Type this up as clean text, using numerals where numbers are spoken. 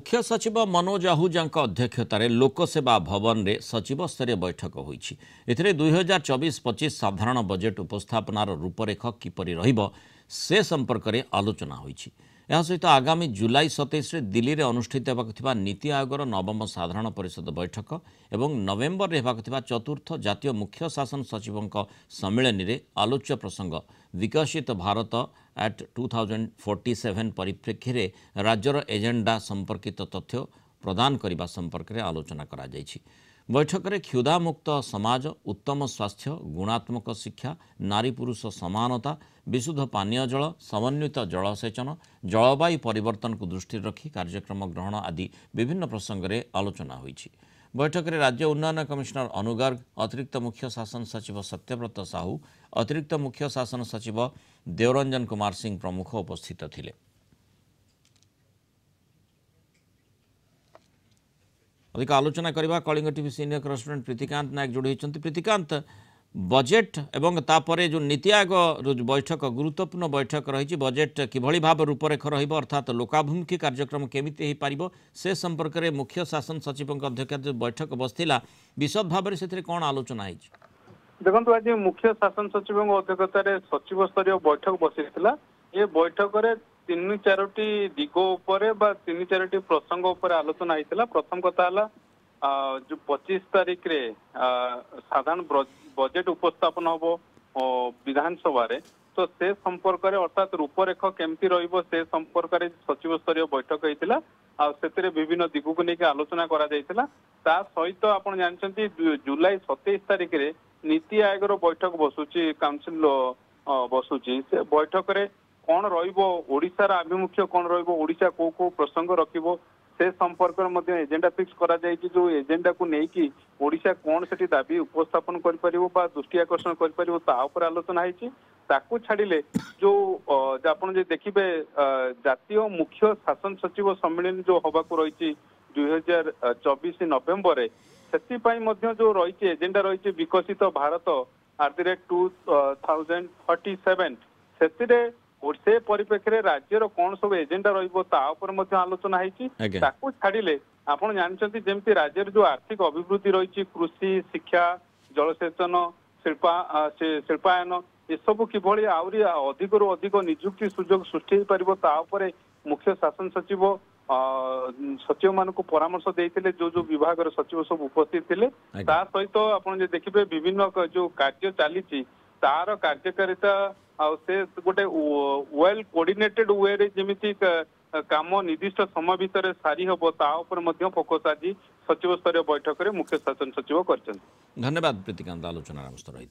मुख्य सचिव मनोज आहूजा अध्यक्षतार लोकसेवा भवन में सचिव स्तरीय बैठक होईछि। एथिरे 2024-25 साधारण बजेट उपस्थापनार रूपरेख किपरि रहिबो से संपर्क में आलोचना होईछि। यह सहित आगामी जुलाई 27 रे दिल्ली में अनुष्ठित होगा नीति आयोगर नवम साधारण परिषद बैठक एवं नवेम्बर में होगा चतुर्थ जातीय मुख्य शासन सचिवों सम्मेलन में आलोच्य प्रसंग विकसित भारत एट 2047 परिप्रेक्षी में राज्यर एजेंडा संपर्कित तथ्य प्रदान करने संपर्क में आलोचना करा जायछि। बैठक में क्षुधामुक्त समाज, उत्तम स्वास्थ्य, गुणात्मक शिक्षा, नारी पुरुष समानता, विशुद्ध पानीय जल, समन्वित जलसेचन, जलवायु परिवर्तन को दृष्टि रखी कार्यक्रम ग्रहण आदि विभिन्न प्रसंग में आलोचना होईछि। बैठक में राज्य उन्नयन कमिशनर अनु गर्ग, अतिरिक्त मुख्य शासन सचिव सत्यव्रत साहू, अतिरिक्त मुख्य शासन सचिव देवरंजन कुमार सिंह प्रमुख उपस्थित थिले। अधिक आलोचना करबा Kalinga TV senior correspondent Pritikant Nayak जोड़ी होती। प्रीतिकांत, बजेट एवं तापरे जो नीति आयोग बैठक गुरुत्वपूर्ण बैठक रही, बजेट किभली भाव रूपरेख रहिबो अर्थात लोकाभिमुखी कार्यक्रम केमिति हो पारिबो से संपर्क में मुख्य शासन सचिव अध्यक्षता बैठक बसथिला विशद भाव में से कौन आलोचना है? देखो आज मुख्य शासन सचिव अध्यक्षतार सचिव स्तरीय बैठक बसी ये बैठक में 3-4टी दिग उपरे बा 3-4टी प्रसंग उपर आलोचना होता। प्रथम कथा जो 25 तारिख रे साधारण बजेट उपस्थापन हम विधानसभा तो से संपर्क में अर्थात रूपरेख केमती रहिबो से संपर्क में सचिव स्तरीय बैठक होता। से विभिन्न दिग को लेकिन आलोचना करा जायतिला। ता सहित आपण जानछंती जुलाई 27 तारिख रे नीति आयोग बैठक बसुची, काउंसिल बसुची। से बैठक रे कौन रहिबो, ओडिशार आभिमुख्य कौन रहिबो, ओडिशा को प्रसंग रखिबो से संपर्क में एजेंडा फिक्स करा जायछि। जो एजेंडा को लेकिन ओडिशा कौन सेठी दाबी उपस्थापन कर परिबो बा दृष्टि आकर्षण कर परिबो ता ऊपर आलोचना होईछि। ताकू छाड़िले जो आपण जे देखिबे जातीय मुख्य शासन सचिव सम्मेलन जो होबाकू रही 2024 नवेम्बर रे सेति मध्य जो रही एजेंडा रही विकसित भारत @2047 से परिप्रेक्षी में राज्यर कौन सब एजेंडा रहा आलोचना होती। छाड़िले आपण जानते जमी राज्यर जो आर्थिक अभिवृद्धि रही कृषि, शिक्षा, जलसेचन, शिल्पायन ये सब किभली आउरी अधिक रु अधिक नियुक्ति सुजोग सृष्टि हो पारे मुख्य शासन सचिव सचिव मान परामर्श देते जो जो विभाग सचिव सब उपस्थित थे। सहित आप देखिए विभिन्न जो कार्य चली तार कार्यकारिता से गोटे वेल कोऑर्डिनेटेड वे रे जेमिति काम निर्दिष्ट समय भितर सारी हम फोकस आज सचिव स्तरीय बैठक में मुख्य शासन सचिव कर। धन्यवाद प्रीतिकांत आलोचना रही।